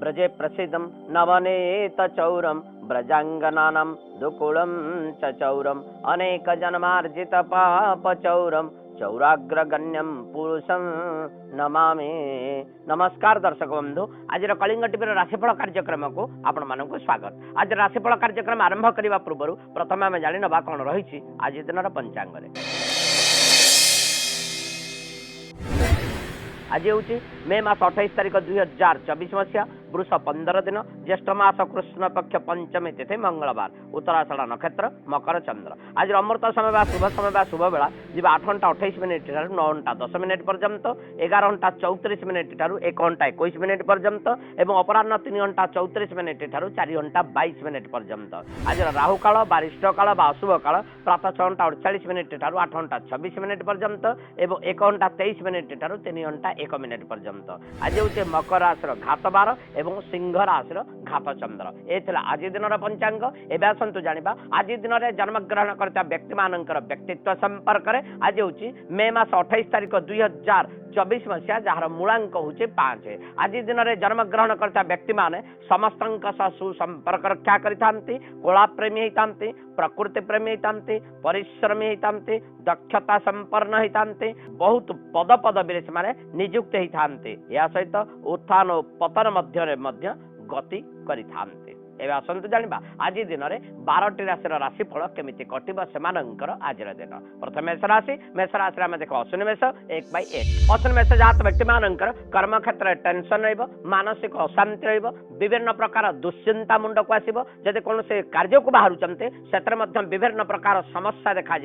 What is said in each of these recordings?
व्रजे प्रसिद्धं नवनीत चौरम व्रजांगनानां दुकुलं च चौरम अनेक जन्मार्जित पाप चौरम चौराग्रगण्यम पुरुषं नमामि। नमस्कार दर्शक बंधु, आज कलिंग टीवी राशिफल कार्यक्रम को आपण मानक स्वागत। आज राशिफल कार्यक्रम आरंभ करने पूर्व प्रथम आम जाणी ना कौन रही आज दिन पंचांग। आज हूँ मे मास 28 तारिख 2024 मसीहा वृष 15 दिन ज्येष्ठ मास कृष्ण पक्ष पंचमी तिथि मंगलवार उत्तराषाढ़ नक्षत्र मकर चंद्र। आज अमृत समय शुभ समय शुभ बेला जी 8 घंटा 28 मिनिट 9 घंटा 10 मिनिट पर्यंत 11 घंटा 34 मिनिट 1 घंटा 21 मिनिट पर्यंत एवं अपराह्न 3 घंटा 34 मिनिट 4 घंटा 22 मिनिट पर्यंत। आज राहु काल बारिष्ठ काल अशुभ काल प्रातः 6 घंटा 48 मिनिट 8 घंटा 26 मिनिट पर्यंत एवं 1 घंटा 23 मिनिट 3 घंटा 1 मिनिट पर्यंत। आज हूँ मकर राशि घात बार एवं सिंह राशि घात चंद्र। ए आज दिन पंचांग। एवं आसतु जाना आज दिन में जन्मग्रहण करता व्यक्ति मान व्यक्तित्व संपर्क में। आज हूँ मे मास 28 तारिख 2024 मसीहा जार मूलांक हूँ 5। आज दिन में जन्मग्रहण करता व्यक्ति माने समस्त सुसंपर्क रक्षा करते, कला प्रेमी होता, प्रकृति प्रेमी होता, परिश्रमी होता, दक्षता संपन्न होता, बहुत पद पदवी से नियुक्त होते, या सहित उत्थान और पतन मध्य गति करते। एवं आसतु जाना आज दिन में 12टी राशि राशिफल केमिति कटिब से आज दिन। प्रथम मेष राशि आम देख अश्विनी मेष 1/8। अश्विनी मेष जात व्यक्ति मान कर्म क्षेत्र में टेंशन मानसिक अशांति विभिन्न प्रकार दुश्चिंता मुंड को आसो। जदि कौन से कार्य को बाहर से विभिन्न प्रकार समस्या देखा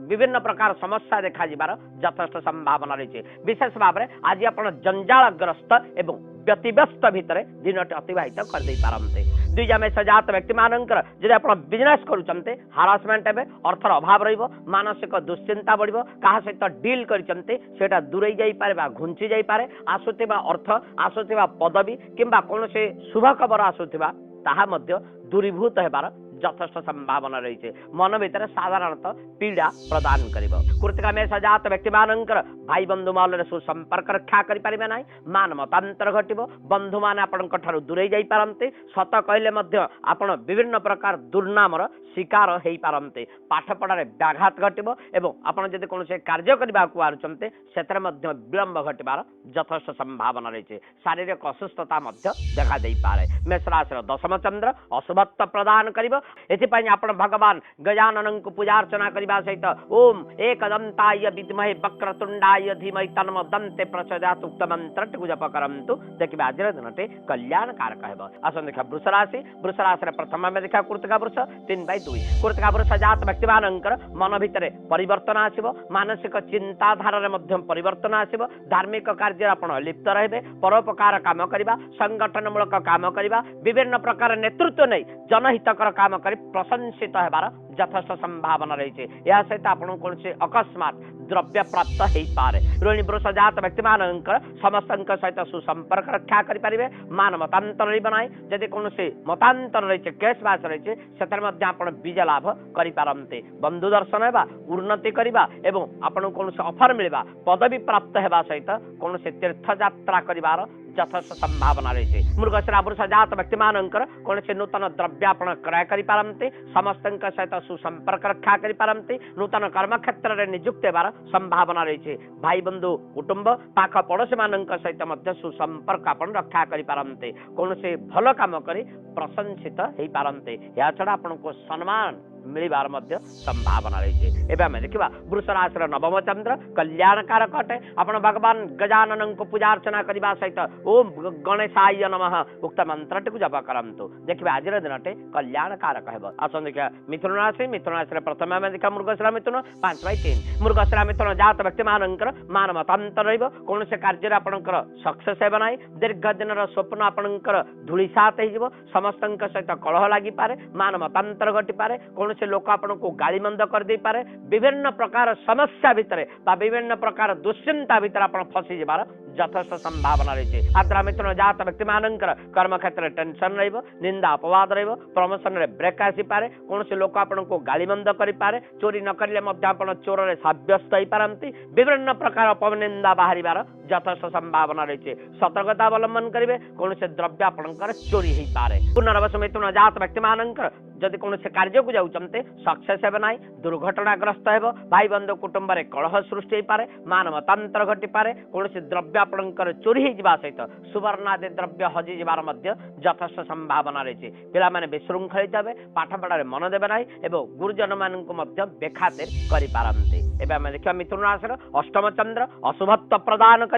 विभिन्न प्रकार समस्या देखा यथेष्ट संभावना रही। विशेष भाव में आज आप जंजालग्रस्त एवं व्यतिव्यस्त भितर दिनटी अतिवाहित करदे पारते। दुईजा मेष जात व्यक्ति मानकर जब आप बिजनेस करुँचे हारासमेंट हे, अर्थर अभाव मानसिक दुश्चिंता बढ़, क्या सहित डील कर दूरे जापे घुंची जापे, आसुवा अर्थ आसुवा पदवी किंबा कौन से शुभ खबर आसुवा ताहा दूरीभूत होबार यथेष्ट संभावना रही। मन भीतर साधारणतः पीड़ा प्रदान कर। कृतिका मेष जात व्यक्ति मानकर भाई बंधु महल सुसंपर्क रक्षा करें ना, मान मतांतर घटव, बंधु मैंने आपंठ दूरे जापे, सत कहले आपण विभिन्न प्रकार दुर्नामर शिकार हो पारते, पाठपढ़े व्याघात घटव एवं आपड़ जब कौन से कार्य करने को आरुचंते से विलंब घटबार यथेष्ट संभावना रही। शारीरिक असुस्थता देखा दे पारे। मेष राशि दशम चंद्र अशुभत्व प्रदान कर। एथिपाई आपण भगवान गजानन को पूजा अर्चना करने सहित ओम एकदंताय विद्महे वक्रतुंडाय धीमहि तन्नो दन्ते प्रचोदयात् उक्त मंत्र जप करंतु। देखिए आज दिन कल्याण कारक है। आसन देखा वृष राशि प्रथम में देखा कृतिका वृष 3/2। कृतिका वृष जात व्यक्ति मानकर मन भितर परिवर्तन आसो, मानसिक चिंताधारा परिवर्तन आसो, धार्मिक कार्य आपण लिप्त रहे, परोपकार काम करवा, संगठनमूलक काम करवा, विभिन्न प्रकार नेतृत्व नहीं जनहितकर काम कर प्रशंसित होबार यथेष्ट संभावना रही। या सहित आपन कौन से अकस्मात द्रव्य प्राप्त हो पारे। रोहिणी वृष जात व्यक्ति मानकर समस्त सहित सुसंपर्क रक्षा करें, मान मतांतर बनाए, जदि कौन से मतांतर रही केस बास रही से विजय लाभ करते, बंधु दर्शन होगा, उन्नति करवा एवं आपन कौन से ऑफर मिलवा, पदवी प्राप्त होगा सहित कौन से तीर्थ यात्रा कर यथेष्ट संभावना रही। मृगशिरा वृष जात व्यक्ति मानकर कौन से नूतन द्रव्यापन क्रय करते, समस्त सहित सुसंपर्क रक्षा करते, नूतन कर्म क्षेत्र में नियुक्त होबार संभावना रही। भाई बंधु कुटुंब पाख पड़ोशी मान सहित सुसंपर्क आपन रक्षा करते, कौन से भल काम कर प्रशंसित हो पारते। या छड़ा आपन को सम्मान मिलबार संभावना रही। एवं आम देखा वृष राशि नवम चंद्र कल्याणकारक अटे। आप भगवान गजानन को पूजा अर्चना करने सहित ओम गणेशाय नमः उक्त मंत्र टी जप करंतु। देखिए आज दिन कल्याणकारक है। आसन देखा मिथुन राशि प्रथम आम देखा मृगशिरा मिथुन 5/3। मृगशिरा मिथुन जात व्यक्ति मानकर मान मतांतर कौन से कार्य आपंकर सक्सेस है ना, दीर्घ दिन स्वप्न आपंकर धूलिसात हो, समस्त सहित कलह लगी पारे, मान मतांतर घटी पारे, कौन कौन से लोक आपको गाड़ी मंद कर दे पारे विभिन्न प्रकार समस्या भितर विभिन्न प्रकार दुश्चिंता भितर आप फसी जबार यथेष्ट संभावना रही है। आद्रा मिथुन जात व्यक्ति मानकर कर्म क्षेत्र में टेंशन रहिबो निंदा अपवाद रहिबो प्रमोशन रे ब्रेक आसी पारे कौन से लोक आपको गाड़ी मंद करि पारे चोरी न करिले मध्य आपण चोर रे साब्यस्त होई पारंती विभिन्न प्रकार अपनिंदा बाहरिबार यथेष्ट संभावना रही है। सतर्कता अवलंबन करेंगे कौन से द्रव्य आपंकर चोरी हो पारे। पुनर्वश मिथुन जात व्यक्ति मानकर जदि कौन से कार्य को जाऊँचे सक्सेस हे ना दुर्घटनाग्रस्त हो भाई बंधु कुटुंब में कलह सृष्टि हो पारे मान मतांतर घटी पारे कौन से द्रव्य आपंकर चोरी हो सहित सुवर्ण आदि द्रव्य हजि जबार यथेष्ट संभावना रही है। पिला माने विशृंखलित हे पाठ पढ़ार मन देवे ना एवं गुरुजन मान बेखातिर करें। देखा मिथुन राशि अष्टम चंद्र अशुभत्व प्रदान कर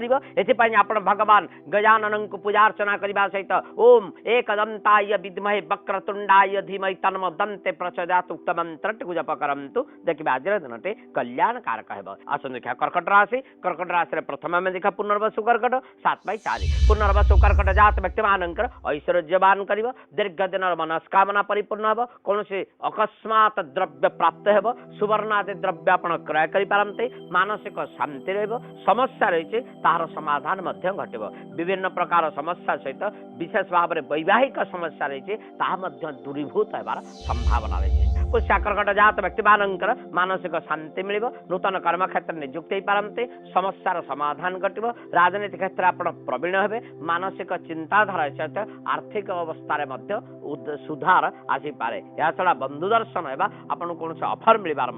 भगवान गजानन को पूजा अर्चना करने सहित ओम एकदंताय विद्महे वक्रतुंडाय धीमहि तन्नो दन्ते प्रचोदयात् उक्त मंत्र जप करंतु। देखिए आज दिन कल्याण कारक है। आसन देखा कर्कट राशि प्रथम में देखा पुनर्वसु कर्कट 7/4 पुनर्वसु कर्कट जात व्यक्ति मानकर ऐश्वर्यवान कर दीर्घ दिन मनस्कामना परिपूर्ण हम कौन से अकस्मात द्रव्य प्राप्त हो सुवर्ण आदि द्रव्य आप क्रय करते मानसिक शांति रही समस्या रही तार समाधान घटव विभिन्न प्रकार समस्या सहित विशेष भाव में वैवाहिक समस्या रही दूरीभूत होबार संभावना रही है। पुष्या कर्कट जात व्यक्ति मानसिक शांति मिल नूतन कर्म क्षेत्र नियुक्त हो पारते समस्यार समाधान घटव राजनीति क्षेत्र आप प्रवीण हे मानसिक चिंताधारा सहित आर्थिक अवस्था सुधार आसीपे या छड़ा बंधु दर्शन है आपको कौन से अफर मिलबार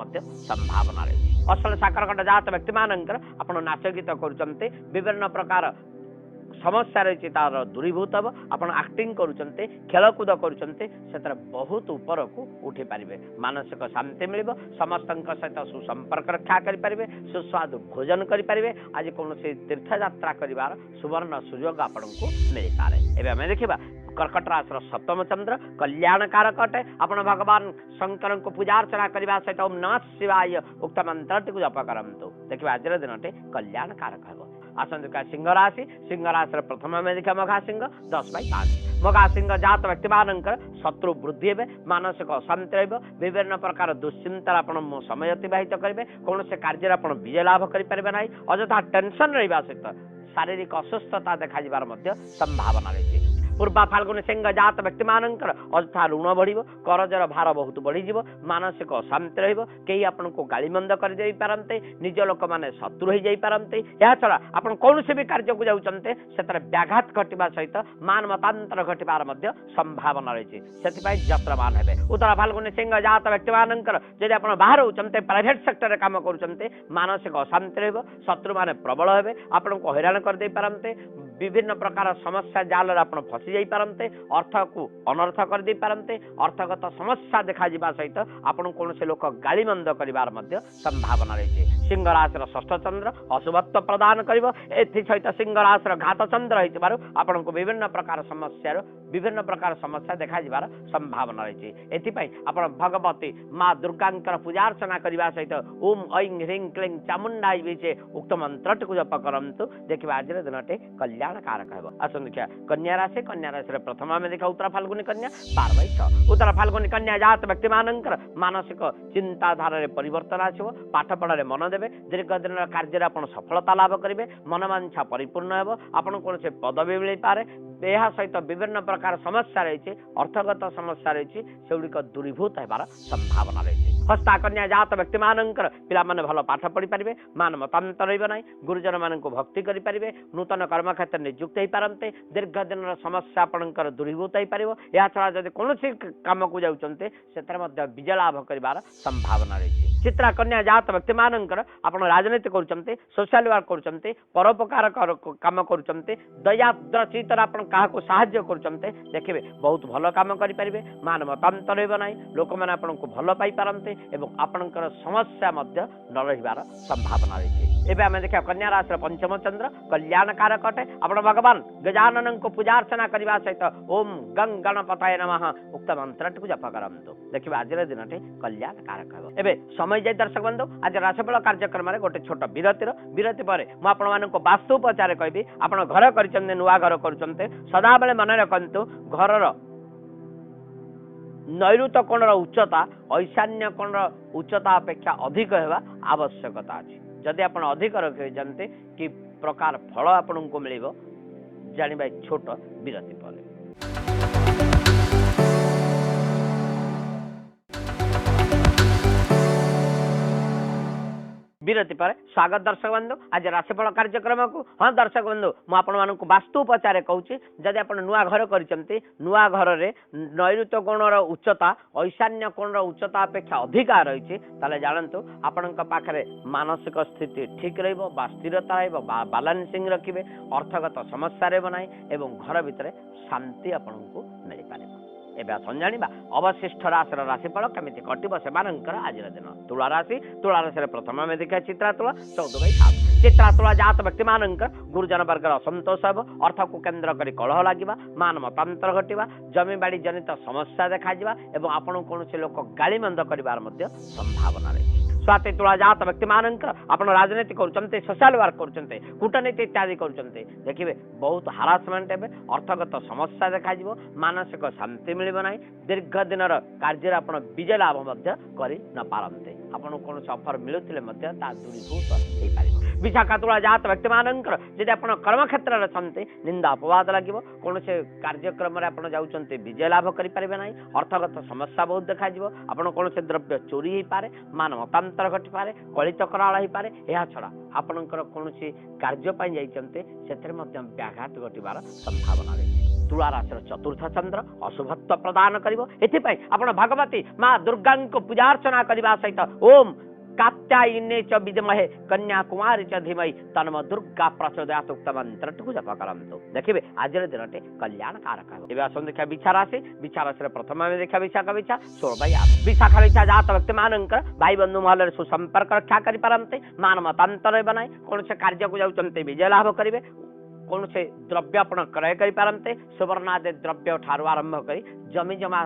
संभावना रही है। असल साकरकट जात व्यक्ति मानकर आप नाच गीत कर विभिन्न प्रकार समस्या रही तार दूरीभूत हम आप एक्टिंग करुँचे खेलकूद कर बहुत ऊपर को उठी पारे मानसिक शांति मिल समस्त सहित सुसंपर्क रक्षा करेंगे सुस्वादु भोजन करेंगे आज कौन से तीर्थयात्रा कर सुवर्ण सुजोग आपको मिल पाए। एवं आम देखा कर्कट राशि सप्तम चंद्र कल्याण कारक अटे आप भगवान शंकर को पूजा अर्चना करने सहित ओम नमः शिवाय उक्त मंत्र जप करंतु। देखिए आज दिन कल्याण कारक है। आसन देखा सिंह राशि प्रथम में देखा मघा सिंह 10/5 मघा सिंह जात व्यक्ति मानकर शत्रु वृद्धि हे मानसिक अशांति रही विभिन्न प्रकार दुश्चिंता आप समय अतिबाहित करेंगे कौन से कार्य आप विजय लाभ करें ना अଯଥା टेंशन रहा सहित शारीरिक असुस्थता देखा संभावना रही है। पूर्वा फाल्गुनी सिंह जात व्यक्ति मानकर अଯଥା ऋण बढ़ करजर भार बहुत बढ़ी मानसिक अशांति रही आपको गाड़ी मंद कर पारते निज लोक मैंने शत्रु हो जापारते या छड़ा आप कौन से भी कार्य को जाऊँचे से व्याघात घटवा सहित मान मतांतर घटवार संभावना रही है जत्रमान हे। उत्तरा फाल्गुनी सिंह जात व्यक्ति मानकर जब आप बाहर होते प्राइवेट सेक्टर काम कर मानसिक अशांति रही शत्रु मैंने प्रबल हे आपको हैरान कर पारते विभिन्न प्रकार समस्या जाल आप फसी जाई पारते अर्थ को अनर्थ कर दे पारते अर्थगत समस्या देखा सहित आपन कौन से लोक गाड़ी मंद करिवार संभावना रही है। सिंह राशि षष्ठ चंद्र अशुभत्व प्रदान कर सहित सिंह राशि घात चंद्र होइतिबारु आपनको विभिन्न प्रकार समस्या देखा संभावना रही है। एथिपाई आपण भगवती माँ दुर्गांकर पूजा अर्चना करने सहित ओम ऐं ह्रीं क्लीं चामुंडाई बीचे उक्त मंत्र जप करंतु। देखिए आज दिन कल्याण कारक है। आसन देखिए कन्या राशि प्रथम में देखा उत्तरा फाल्गुनी कन्या 12/6 उत्तरा फाल्गुनी कन्या जात व्यक्ति मानकर मानसिक चिंताधारा परिवर्तन आसो पाठ पढ़ार मन देवे दीर्घ दिन कार्य आप सफलता लाभ करेंगे मनोवांछा परिपूर्ण हो आपन कौन से पदवी मिल पारे यह सहित विभिन्न प्रकार समस्या रही अर्थगत समस्या रही से दूरीभूत होबार संभावना रही है। हस्ता कन्या जात व्यक्ति मानकर पिला माने भल पाठ पढ़ी पारे मान मतांतर रही गुरुजन मान भक्ति करेंगे नूतन कर्म क्षेत्र नियुक्त हो पारते दीर्घ दिन समस्या आपंकर दूरीभूत हो पार या छड़ा जब कौन कम को जाऊँचे से विजय लाभ कर संभावना रही है। चित्रा कन्या जात व्यक्ति मानकर आप राजनीति करुँचे सोशल वर्क करुँचे परोपकार कम करुँचे दयाद्र चित्तर आप साहाय्य करुँचे देखिए बहुत भल कम करेंगे मान मतांतर रहा लोक मैंने आपको भल पाई पारते एवं आपणकर समस्या न रही संभावना रही है। एवं आम देखा कन्या राशि पंचम चंद्र कल्याण कारक अटे आप भगवान गजानन को पूजा अर्चना करने सहित ओम गं गणपताय नमः उक्त मंत्र जप करंतु। देखिए आज दिन कल्याण कारक है। एवं समय जाए दर्शक बंधु आज राशिफल कार्यक्रम में गोटे छोट विरति पर मुझे वास्तुपचार कहबी आप घर कर नुआ घर कर सदा बेले मन रखु घर नैऋत्य कोणर उच्चता ईशान्य कोणर उच्चता अपेक्षा अधिक हेबा आवश्यकता अछि। जदि आपण अधिक रखे जानते कि प्रकार फल आपन को मिलिबो जानिबा छोट विरति पर। विरति पर स्वागत दर्शक बंधु आज राशिफल कार्यक्रम को। हाँ दर्शक बंधु मुझे वास्तु उपचार कहूँ जदि आप नुआ घर करते नुआ घर रे नैऋत्य कोणर उच्चता ईशान्य कोणर उच्चता अपेक्षा अधिका रही जानतु आपण पाखे मानसिक स्थिति ठीक स्थिरता बालांसिंग रखिए अर्थगत समस्या रहा एवं घर भितर शांति आपन को मिल पारे। एवं संजाणा अवशिष्ट राशि राशिफल केमी कटो से आज दिन तुला राशि प्रथम आम देखा चित्रा तुला 14/7 चित्रा तुला जात व्यक्ति मान गुरुजन वर्ग असंतोष हे अर्थ को केन्द्र कर कलह लगे मान मतांतर घटवा जमी बाड़ी जनित समस्या देखा एवं आपन कौन लोक गाड़ीमंद कर संभावना रही। स्वाति तुला जात व्यक्ति मान आपन राजनीति कर सोशल वर्क कर कूटनीति इत्यादि कर देखिए बहुत हारासमेंट हे अर्थगत समस्या देखा मानसिक शांति मिल ना दीर्घ दिन कार्य आप विजय लाभ कर न पारते आपन कौन अफर मिलुले दूरीभूत हो पार। विशाखा तुला जात व्यक्ति मान जब आप कर्म क्षेत्र में निंदा अपवाद लगे कौन से कार्यक्रम आप जाऊँच विजय लाभ करें ना अर्थगत समस्या बहुत देखा आपन कौन से द्रव्य चोरी हो पाए मान मतांतर घटी पारे कलित कराल हो पाए यह छड़ा आपणकर कौन कार्यपाई जाते व्याघात घटार संभावना रही। तुला राशि चतुर्थ चंद्र अशुभत्व प्रदान कर भगवती माँ दुर्गा को पूजार्चना करने सहित ओम कात्यायने च विद्महे कन्याकुमारी च धीमहि तन्म दुर्गा प्रचोदयात् उक्त मंत्र जप करंतु। देखिए आज दिन कल्याण कारक है। आसन देखा बिछा राशि प्रथम आम देखा विशाखा बिछा 16/8 विशाखा बिछा जात व्यक्ति मान भाई बंधु महल सुसंपर्क रक्षा करते मान मतांतर बनाए कौन से कार्य को जाऊँच विजय लाभ करेंगे कौन से द्रव्य आप क्रय करते सुवर्णादि द्रव्य ठारू आरंभ कर जमी जमा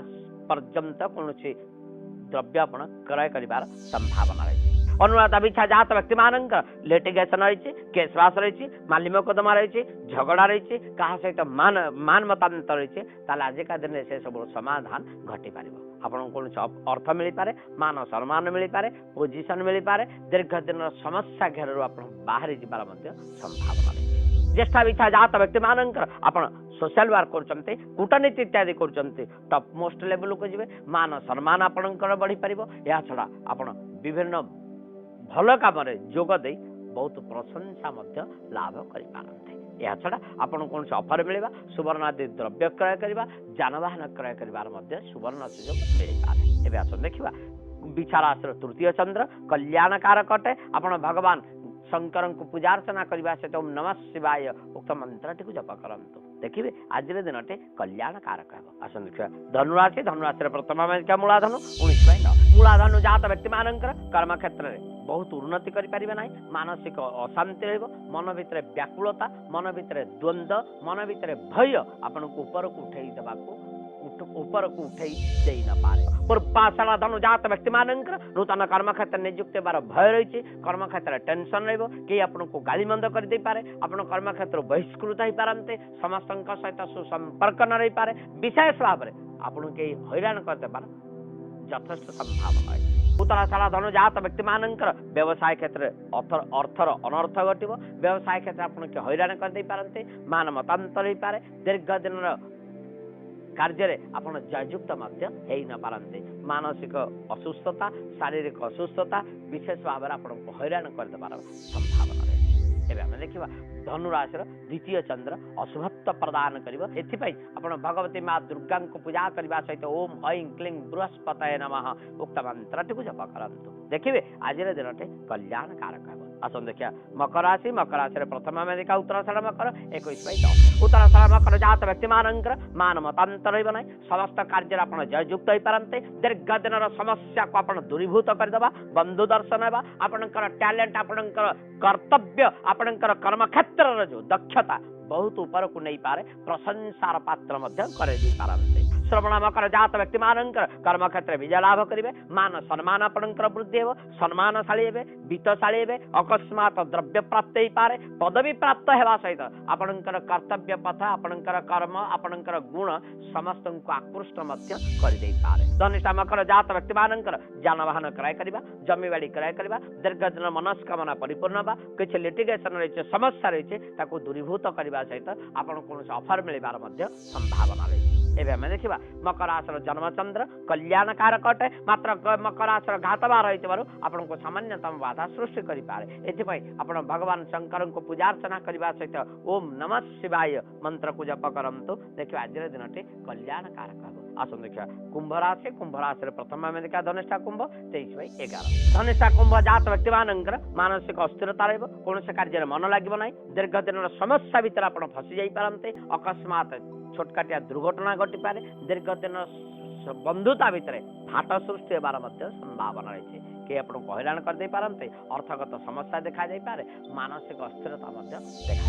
पर्यंत कौन से द्रव्य आप क्रय कर संभावना रही। अनुराधा बिछा जात व्यक्ति मान लिटिगेशन रही केसवास रही माली मोकदमा रही झगड़ा रही क्या सहित मान मतांतर रही आजिका दिन से सब समाधान घटी पार आपन कौन अर्थ मिल पारे मान सम्मान मिल पारे पोजिशन मिल पारे दीर्घ दिन समस्या घेर आप बाहरी जबार संभावना रही। ज्येष्ठा बिछा जात व्यक्ति मान आप सोशल वर्क कर कूटनीति इत्यादि कर टॉप मोस्ट लेवल को जी मान सम्मान आपणकर बढ़ी पार या छड़ा आपन विभिन्न भल कम जोग दे बहुत प्रशंसा लाभ करते यह छड़ा आपन कौन से ऑफर मिलवा सुवर्ण आदि द्रव्य क्रय करवा जानवाहन क्रय कर सुवर्ण सुजोग मिल पाए। एवं आस देखा बिछा राशि तृतीय चंद्र कल्याण कारक अटे आपन भगवान शंकर को पूजार्चना करने सहित ओम नमः शिवाय उक्त मंत्र टी जप करंतु। देखिए आज दिन कल्याण कारक है। आसन देखा धनुराशि प्रथम मूलाधनु 19/9 मूलाधनु जात व्यक्ति मान कर्म क्षेत्र में बहुत उन्नति करें ना मानसिक अशांति मन भितर व्याकुलता मन भितर द्वंद्व मन भितर भय आपन को ऊपर को उठे ऊपर को उठे न पारे। पूर्वाषाढ़ धनु जात व्यक्ति मान नूतन कर्म क्षेत्र नियुक्ति बार भय रही कर्म क्षेत्र टेंशन रही आपन को गालीमंद कर दे पारे आपन कर्म क्षेत्र बहिष्कृत हो पारते समस्त सहित सुसंपर्क न रही पारे विशेष भाव में आपन के हैरान कर देवार यथेष्ट संभावना है। उत्तराषाढ़ धनु जात व्यक्ति मान व्यवसाय क्षेत्र अर्थर अनर्थ घटव व्यवसाय क्षेत्र आपन के हैरान कर दे पारते मान मतांतर हो पारे दीर्घ दिन कार्य आपन जयुक्त न पारते मानसिक असुस्थता शारीरिक असुस्थता विशेष भाव में आपन को हैरान कर देवार संभावना रही। एवं आम देखा धनुराशि द्वितीय चंद्र अशुभत्व प्रदान कर भगवती माँ दुर्गा को पूजा करने सहित ओम ऐं क्लीं बृहस्पतये नमः उक्त मंत्र टी जप करंतु। देखिए आज दिन कल्याण कारक है। आसन देखिए मकर राशि प्रथम आम देखा उत्तराषाढ़ मकर 21/10 उत्तराषाढ़ मकर जात व्यक्ति मान मतांतर बनाए समस्त कार्य आप जयुक्त हो पारते दीर्घ दिन समस्या को आप दूरीभूत करदे बंधु दर्शन है आपणकर टैलेंट आपणकर कर्तव्य आपणकर कर्म क्षेत्र जो दक्षता बहुत ऊपर को नहीं पारे प्रशंसार पात्र कर पारते श्रवण मकर जात व्यक्ति मानकर कर्म क्षेत्र विजय लाभ करेंगे मान सम्मान आपणकर वृद्धि हो सम्मानशाली हे वित्तशाली हे अकस्मात द्रव्य प्राप्त हो पारे पदवी प्राप्त होगा सहित आपणकर कर्तव्य पथ आपणकर कर्म आपणकर गुण समस्त को आकृष्ट करदे पारे धनिष्ठा मकर जात व्यक्ति मानकर जानवाहन क्रय करवा जमीबाड़ी क्रय करवा दीर्घ दिन मनस्कामना परिपूर्ण बा किसी लिटिगेशन रही समस्या रही दूरीभूत करने सहित आपन कौन ऑफर मिलबार संभावना रही एवं आम देखा मकर राशि जन्मचंद्र कल्याणकारक अटे मात्र मकर राशि घातवार रही आपन को सामान्यतम बाधा सृष्टि करें एथपाई आप भगवान शंकर को पूजार्चना करने सहित ओम नमः शिवाय मंत्र को जप करंतु देखिए आज दिन कल्याणकारक हम आसन देखा कुंभ राशि प्रथम आम देखा धनिष्ठा कुंभ 23/11 धनिष्ठा कुंभ जात व्यक्ति मानसिक अस्थिरता कौन से कार्य मन लगे ना दीर्घ दिन समस्या भीतर आप फसी जाते अकस्मात छोटकाटिया दुर्घटना घटी पारे दीर्घ दिन बंधुता भितर फाट सृष्टि होबार संभावना रही कि आपको हैरान करदे पारते अर्थगत समस्या देखा पारे मानसिक अस्थिरता देखा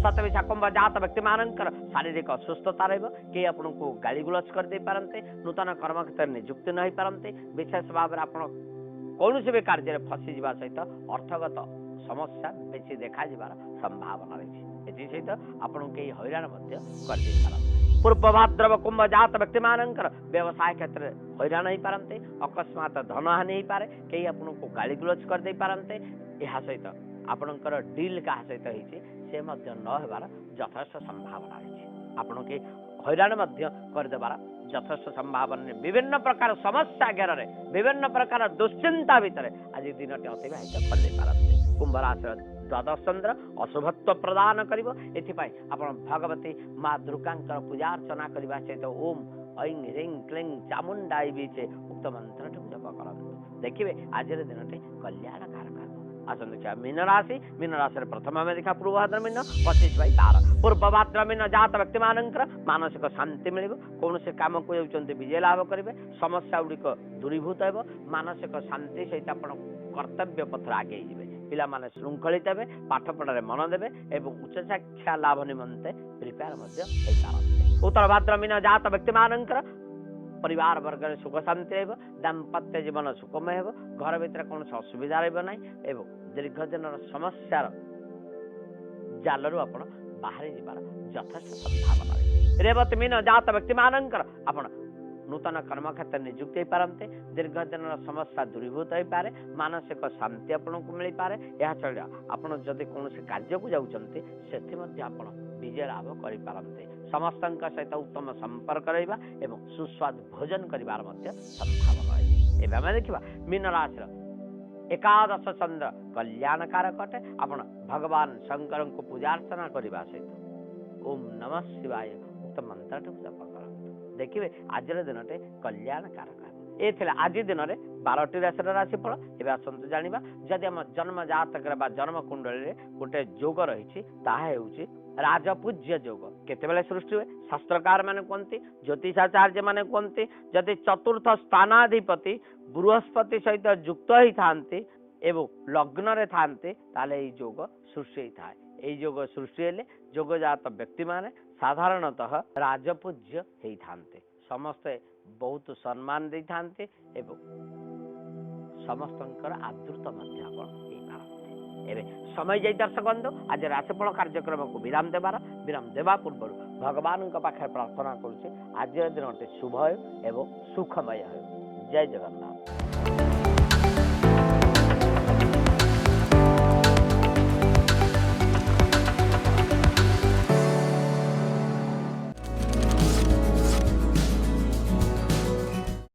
सतविशा कुंभ जात व्यक्ति मानकर शारीरिक असुस्थता रही आपको गाली गुलज करदे पारते नूतन कर्म क्षेत्र नियुक्ति न पारते विशेष भाव में आप कौन भी कार्य फसी जा सहित अर्थगत समस्या बेसी देखा संभावना रही सहित आपको कई हैरान कर पूर्व भाद्रव कुंभ जात व्यक्ति मानकर व्यवसाय क्षेत्र हैरान हो पारते अकस्मात धन हानि हो पारे कई आपको गाली गुलज करदे पारते यह सहित आपणकर डील क्या सहित होती से न होबार यथेष्ट संभावना रही आपन के हैरान करदेबार यथेष्ट संभावना विभिन्न प्रकार समस्या घेर विभिन्न प्रकार दुश्चिंता भितर आज दिन अतिबाहित करदे पारते कुंभ राशि द्वादश चंद्र अशुभत्व प्रदान करिवो एथिपाई आपण भगवती माँ दुर्गांकर पूजा अर्चना करबा सहित ओम ऐं ह्रीं क्लीं चामुंडाई बीचे उक्त मंत्र जप करंतु देखिए आज दिन कल्याणकारक आसन देखा मीन राशि प्रथम आम देखा पूर्वभाद्र मीन 25/12 पूर्वभाद्र मीन जात व्यक्ति मानसिक शांति मिल कौन से कम को विजय लाभ करेंगे समस्या गुड़िक दूरीभूत हो मानसिक शांति सहित आप कर्तव्य पथ आगे पिला माने श्रृंखलित हे पाठ पढ़ारे मन देवे एवं उच्च शिक्षा लाभ निमंते प्रिपेयर उत्तर भाद्र मीन जात व्यक्ति मानकर परिवार वर्ग सुख शांति रह दाम्पत्य जीवन सुखमय हो घर भीतर कौन असुविधा रहा एवं दीर्घ दिन समस्यार जालू आप बाहरी जीवार यथेष्ट संभावना रही रेवती मीन जात व्यक्ति मानकर आप नूतन कर्म क्षेत्र नियुक्ति हो पारते दीर्घ दिन समस्या दूरीभूत हो पारे मानसिक शांति आपको मिल पारे यह छड़ा आप जदि कौन कार्य को जाऊँच से विजय लाभ करें समस्त सहित उत्तम संपर्क रहा एवं सुस्वाद भोजन कर संभावना रही आम देखा मीन राशि एकादश चंद्र कल्याणकारक अटे आप भगवान शंकर को पूजार्चना करने सहित ओम नमः शिवाय उक्त मंत्र जप कर देखिए आज दिन कल्याणकारक ये आज दिन में 12टी राशि राशिफल एवं आसतु जाना जदि आम जन्म जातक जन्म कुंडली गोटे जोग रही राजपूज्य जोग केते सृष्टि हुए शास्त्रकार माने कहते ज्योतिषाचार्य माने कहते जदि चतुर्थ स्थानाधिपति बृहस्पति सहित युक्त ही थांती एवं लग्न रे थांते ताले ये जोग सृष्टि था यही जोग सृष्टि हेले जोगजात व्यक्ति माने साधारणतः राजपूज्य ही थांते समस्ते बहुत सम्मान दे थांते एवं समस्तंकर आदृत समय जाई दर्शक बंधु आज राशिफल कार्यक्रम को विराम देवा पूर्व भगवान पाखे प्रार्थना करुचे आज दिन शुभ एवं सुखमय हो जय जगन्नाथ।